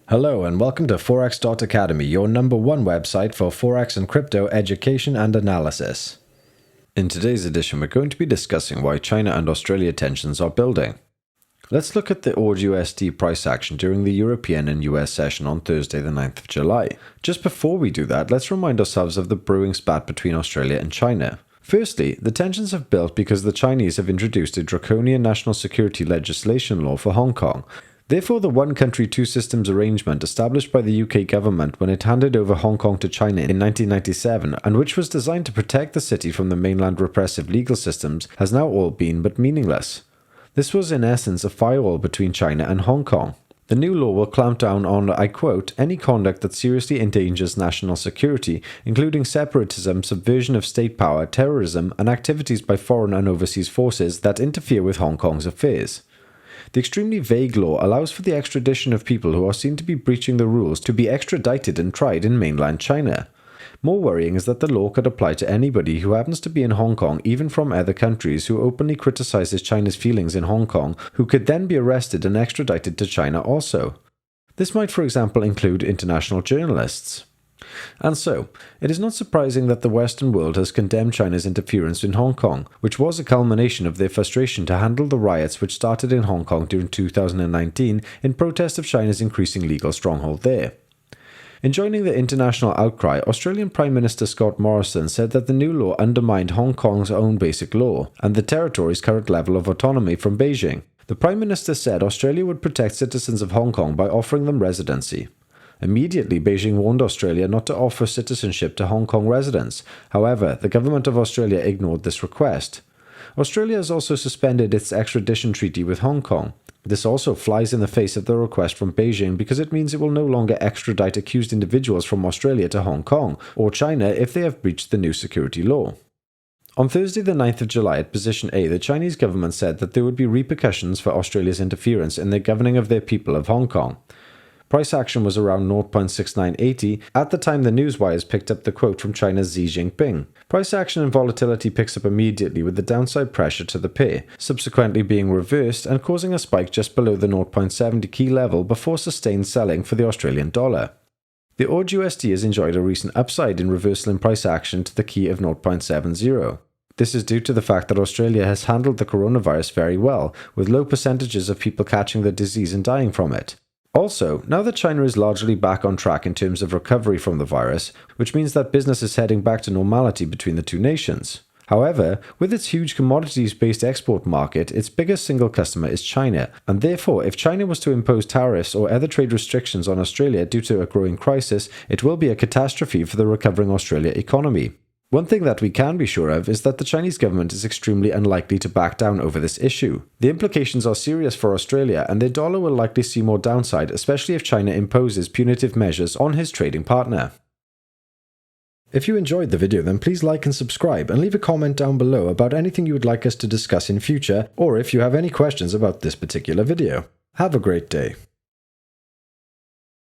Hello and welcome to Forex.Academy, your #1 website for Forex and crypto education and analysis. In today's edition, we're going to be discussing why China and Australia tensions are building. Let's look at the AUD/USD price action during the European and US session on Thursday the 9th of July. Just before we do that, let's remind ourselves of the brewing spat between Australia and China. Firstly, the tensions have built because the Chinese have introduced a draconian national security legislation law for Hong Kong. Therefore, the one country, two systems arrangement established by the UK government when it handed over Hong Kong to China in 1997, and which was designed to protect the city from the mainland repressive legal systems, has now all been but meaningless. This was in essence a firewall between China and Hong Kong. The new law will clamp down on, I quote, any conduct that seriously endangers national security, including separatism, subversion of state power, terrorism, and activities by foreign and overseas forces that interfere with Hong Kong's affairs. The extremely vague law allows for the extradition of people who are seen to be breaching the rules to be extradited and tried in mainland China. More worrying is that the law could apply to anybody who happens to be in Hong Kong, even from other countries, who openly criticizes China's feelings in Hong Kong, who could then be arrested and extradited to China also. This might, for example, include international journalists. And so, it is not surprising that the Western world has condemned China's interference in Hong Kong, which was a culmination of their frustration to handle the riots which started in Hong Kong during 2019 in protest of China's increasing legal stronghold there. In joining the international outcry, Australian Prime Minister Scott Morrison said that the new law undermined Hong Kong's own basic law and the territory's current level of autonomy from Beijing. The Prime Minister said Australia would protect citizens of Hong Kong by offering them residency. Immediately, Beijing warned Australia not to offer citizenship to Hong Kong residents. However, the government of Australia ignored this request. Australia has also suspended its extradition treaty with Hong Kong. This also flies in the face of the request from Beijing because it means it will no longer extradite accused individuals from Australia to Hong Kong or China if they have breached the new security law. On Thursday the 9th of July at Position A, the Chinese government said that there would be repercussions for Australia's interference in the governing of their people of Hong Kong. Price action was around 0.6980 at the time the newswires picked up the quote from China's Xi Jinping. Price action and volatility picks up immediately with the downside pressure to the pair, subsequently being reversed and causing a spike just below the 0.70 key level before sustained selling for the Australian dollar. The AUD/USD has enjoyed a recent upside in reversal in price action to the key of 0.70. This is due to the fact that Australia has handled the coronavirus very well, with low percentages of people catching the disease and dying from it. Also, now that China is largely back on track in terms of recovery from the virus, which means that business is heading back to normality between the two nations. However, with its huge commodities-based export market, its biggest single customer is China, and therefore if China was to impose tariffs or other trade restrictions on Australia due to a growing crisis, it will be a catastrophe for the recovering Australia economy. One thing that we can be sure of is that the Chinese government is extremely unlikely to back down over this issue. The implications are serious for Australia, and their dollar will likely see more downside, especially if China imposes punitive measures on his trading partner. If you enjoyed the video, then please like and subscribe, and leave a comment down below about anything you would like us to discuss in future, or if you have any questions about this particular video. Have a great day.